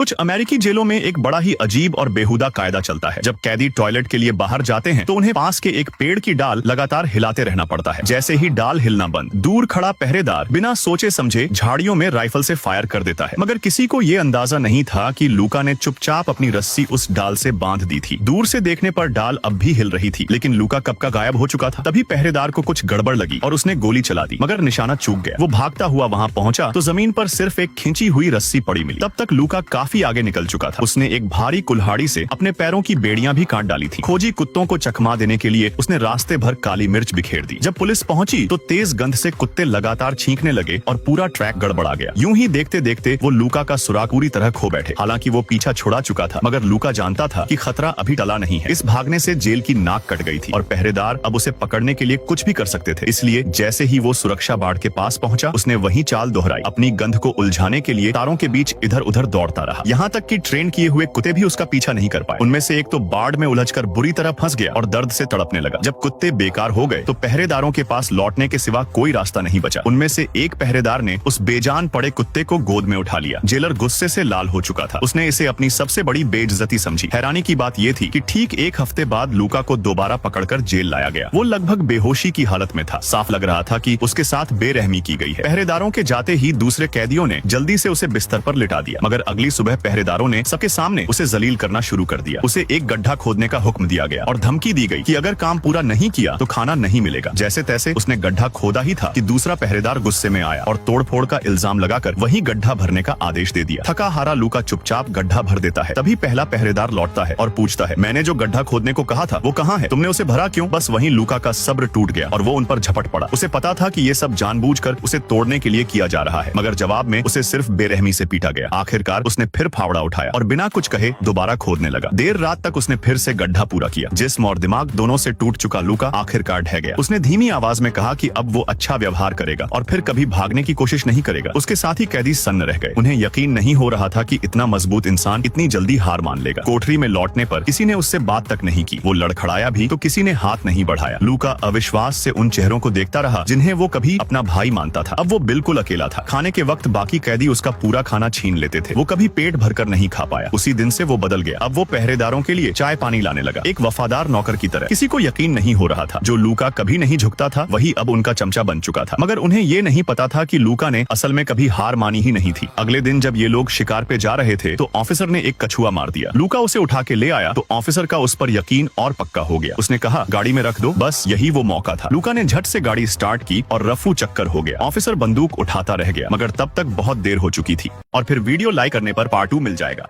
कुछ अमेरिकी जेलों में एक बड़ा ही अजीब और बेहुदा कायदा चलता है। जब कैदी टॉयलेट के लिए बाहर जाते हैं तो उन्हें पास के एक पेड़ की डाल लगातार हिलाते रहना पड़ता है। जैसे ही डाल हिलना बंद, दूर खड़ा पहरेदार बिना सोचे समझे झाड़ियों में राइफल से फायर कर देता है। मगर किसी को ये अंदाजा नहीं था कि लूका ने चुपचाप अपनी रस्सी उस डाल से बांध दी थी। दूर से देखने पर डाल अब भी हिल रही थी, लेकिन लूका कब का गायब हो चुका था। तभी पहरेदार को कुछ गड़बड़ लगी और उसने गोली चला दी, मगर निशाना चूक गया। वो भागता हुआ वहाँ पहुंचा तो जमीन पर सिर्फ एक खींची हुई रस्सी पड़ी मिली। तब तक लूका काफी आगे निकल चुका था। उसने एक भारी कुल्हाड़ी से अपने पैरों की बेड़ियां भी काट डाली थी। खोजी कुत्तों को चकमा देने के लिए उसने रास्ते भर काली मिर्च बिखेर दी। जब पुलिस पहुंची तो तेज गंध से कुत्ते लगातार छींकने लगे और पूरा ट्रैक गड़बड़ा गया। यूं ही देखते देखते वो लूका का सुराग पूरी तरह खो बैठे। हालांकि वो पीछा छुड़ा चुका था, मगर लूका जानता था कि खतरा अभी टला नहीं है। इस भागने से जेल की नाक कट गई थी और पहरेदार अब उसे पकड़ने के लिए कुछ भी कर सकते थे। इसलिए जैसे ही वो सुरक्षा बाड़ के पास पहुंचा, उसने वही चाल दोहराई। अपनी गंध को उलझाने के लिए तारों के बीच इधर उधर दौड़ता रहा। यहाँ तक कि ट्रेन किए हुए कुत्ते भी उसका पीछा नहीं कर पाए। उनमें से एक तो बाढ़ में उलझकर बुरी तरह फंस गया और दर्द से तड़पने लगा। जब कुत्ते बेकार हो गए तो पहरेदारों के पास लौटने के सिवा कोई रास्ता नहीं बचा। उनमें से एक पहरेदार ने उस बेजान पड़े कुत्ते को गोद में उठा लिया। जेलर गुस्से से लाल हो चुका था। उसने इसे अपनी सबसे बड़ी बेइज्जती समझी। हैरानी की बात यह थी कि ठीक एक हफ्ते बाद लूका को दोबारा पकड़कर जेल लाया गया। वो लगभग बेहोशी की हालत में था। साफ लग रहा था कि उसके साथ बेरहमी की गई है। पहरेदारों के जाते ही दूसरे कैदियों ने जल्दी से उसे बिस्तर पर लिटा दिया, मगर अगली सुबह पहरेदारों ने सबके सामने उसे जलील करना शुरू कर दिया। उसे एक गड्ढा खोदने का हुक्म दिया गया और धमकी दी गई कि अगर काम पूरा नहीं किया तो खाना नहीं मिलेगा। जैसे तैसे उसने गड्ढा खोदा ही था कि दूसरा पहरेदार गुस्से में आया और तोड़फोड़ का इल्जाम लगाकर वही गड्ढा भरने का आदेश दे दिया। थका हारा लूका चुपचाप गड्ढा भर देता है। तभी पहला पहरेदार लौटता है और पूछता है, मैंने जो गड्ढा खोदने को कहा था वो कहाँ है? तुमने उसे भरा क्यों? बस वहीं लूका का सब्र टूट गया और वो उन पर झपट पड़ा। उसे पता था कि ये सब जानबूझकर उसे तोड़ने के लिए किया जा रहा है, मगर जवाब में उसे सिर्फ बेरहमी से पीटा गया। आखिरकार उसने फिर फावड़ा उठाया और बिना कुछ कहे दोबारा खोदने लगा। देर रात तक उसने फिर से गड्ढा पूरा किया। जिस्म और दिमाग दोनों से टूट चुका लूका आखिरकार ढह गया। उसने धीमी आवाज में कहा कि अब वो अच्छा व्यवहार करेगा और फिर कभी भागने की कोशिश नहीं करेगा। उसके साथ ही कैदी सन्न रह गए। उन्हें यकीन नहीं हो रहा था कि इतना मजबूत इंसान इतनी जल्दी हार मान लेगा। कोठरी में लौटने पर किसी ने उससे बात तक नहीं की। वो लड़खड़ाया भी तो किसी ने हाथ नहीं बढ़ाया। लूका अविश्वास से उन चेहरों को देखता रहा जिन्हें वो कभी अपना भाई मानता था। अब वो बिल्कुल अकेला था। खाने के वक्त बाकी कैदी उसका पूरा खाना छीन लेते थे। वो कभी पेट भरकर नहीं खा पाया। उसी दिन से वो बदल गया। अब वो पहरेदारों के लिए चाय पानी लाने लगा, एक वफादार नौकर की तरह। किसी को यकीन नहीं हो रहा था, जो लूका कभी नहीं झुकता था वही अब उनका चमचा बन चुका था। मगर उन्हें ये नहीं पता था कि लूका ने असल में कभी हार मानी ही नहीं थी। अगले दिन जब ये लोग शिकार पे जा रहे थे तो ऑफिसर ने एक कछुआ मार दिया। लूका उसे उठा के ले आया तो ऑफिसर का उस पर यकीन और पक्का हो गया। उसने कहा, गाड़ी में रख दो। बस यही वो मौका था। लूका ने झट से गाड़ी स्टार्ट की और रफू चक्कर हो गया। ऑफिसर बंदूक उठाता रह गया, मगर तब तक बहुत देर हो चुकी थी। और फिर वीडियो लाइक करने पर पार्ट 2 मिल जाएगा।